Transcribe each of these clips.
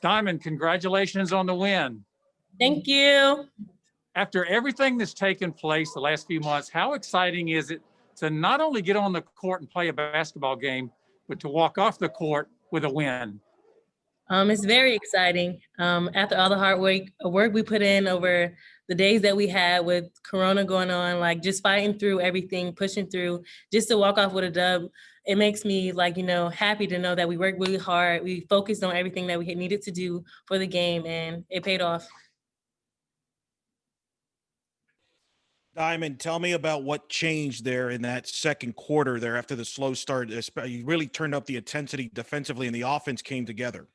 Diamond, congratulations on the win. Thank you. After everything that's taken place the last few months, how exciting is it to not only get on the court and play a basketball game, but to walk off the court with a win? It's very exciting. After all the hard work we put in over the days that we had with Corona going on, like just fighting through everything, pushing through, just to walk off with a dub, it makes me happy to know that we worked really hard. We focused on everything that we had needed to do for the game, and it paid off. Diamond, tell me about what changed there in that second quarter there after the slow start. You really turned up the intensity defensively and the offense came together.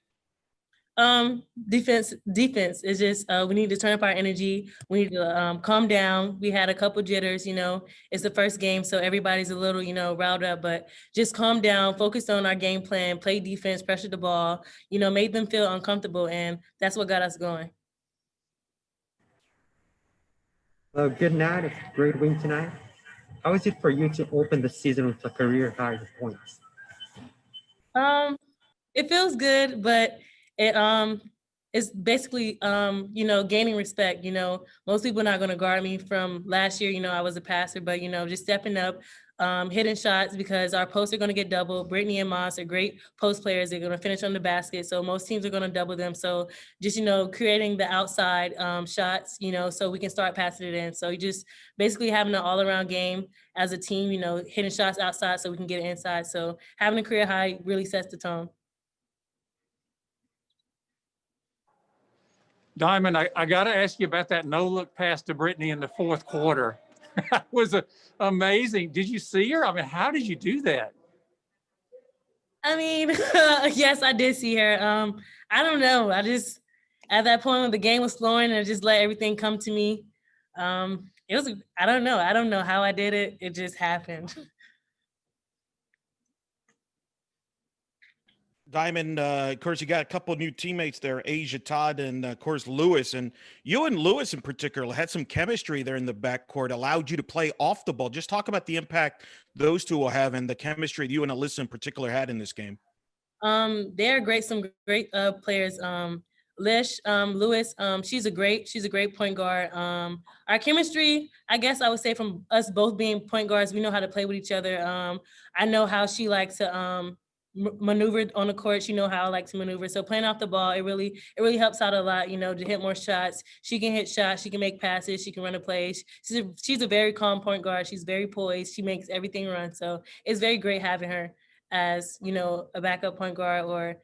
Defense is just, we need to turn up our energy. We need to calm down. We had a couple jitters, it's the first game, so everybody's a little, riled up, but just calm down, focus on our game plan, play defense, pressure the ball, made them feel uncomfortable, and that's what got us going. Good night. It's a great win tonight. How is it for you to open the season with a career high of points? It feels good, but it's basically, gaining respect. Most people are not going to guard me from last year. I was a passer, but, just stepping up, hitting shots because our posts are going to get doubled. Brittany and Moss are great post players. They're going to finish on the basket. So most teams are going to double them. So just, creating the outside shots, so we can start passing it in. So you just basically having an all around game as a team, hitting shots outside so we can get it inside. So having a career high really sets the tone. Diamond, I got to ask you about that no-look pass to Brittany in the fourth quarter. That was amazing. Did you see her? I mean, how did you do that? I mean, yes, I did see her. I don't know. I just, at that point when the game was flowing, and just let everything come to me. It was, I don't know. I don't know how I did it. It just happened. Diamond, of course, you got a couple of new teammates there, Asia Todd and, of course, Lewis. And you and Lewis in particular had some chemistry there in the backcourt, allowed you to play off the ball. Just talk about the impact those two will have and the chemistry you and Alyssa in particular had in this game. They're great, some great players. Lish, Lewis, she's a great point guard. Our chemistry, I guess I would say from us both being point guards, we know how to play with each other. I know how she likes to maneuver on the court. She know how I like to maneuver. So playing off the ball, it really helps out a lot, to hit more shots. She can hit shots, she can make passes, she can run a play. She's a very calm point guard. She's very poised. She makes everything run. So it's very great having her as, a backup point guard or,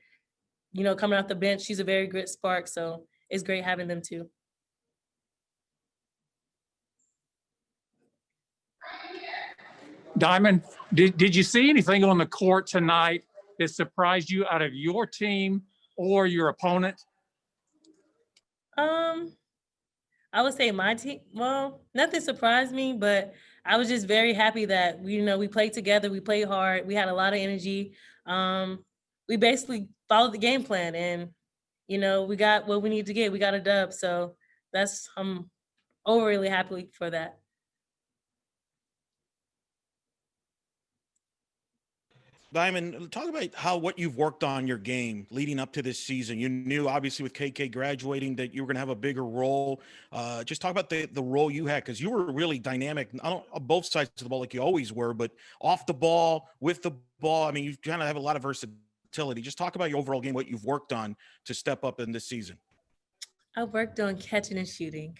coming off the bench. She's a very good spark. So it's great having them too. Diamond, did you see anything on the court tonight that surprised you out of your team or your opponent? I would say my team, well, nothing surprised me, but I was just very happy that, we played together, we played hard, we had a lot of energy. We basically followed the game plan and, we got what we need to get. We got a dub. So I'm overly happy for that. Diamond, talk about what you've worked on your game leading up to this season. You knew, obviously, with KK graduating that you were going to have a bigger role. Just talk about the role you had, because you were really dynamic, on both sides of the ball like you always were, but off the ball, with the ball. I mean, you kind of have a lot of versatility. Just talk about your overall game, what you've worked on to step up in this season. I worked on catching and shooting.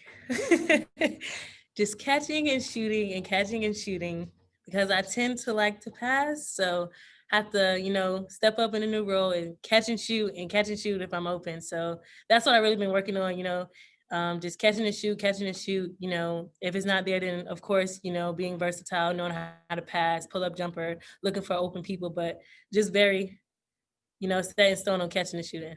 Just catching and shooting and catching and shooting, because I tend to like to pass. So have to, step up in a new role and catch and shoot if I'm open. So that's what I've really been working on, just catching and shoot. If it's not there, then of course, being versatile, knowing how to pass, pull up jumper, looking for open people, but just very, set in stone on catching and shooting.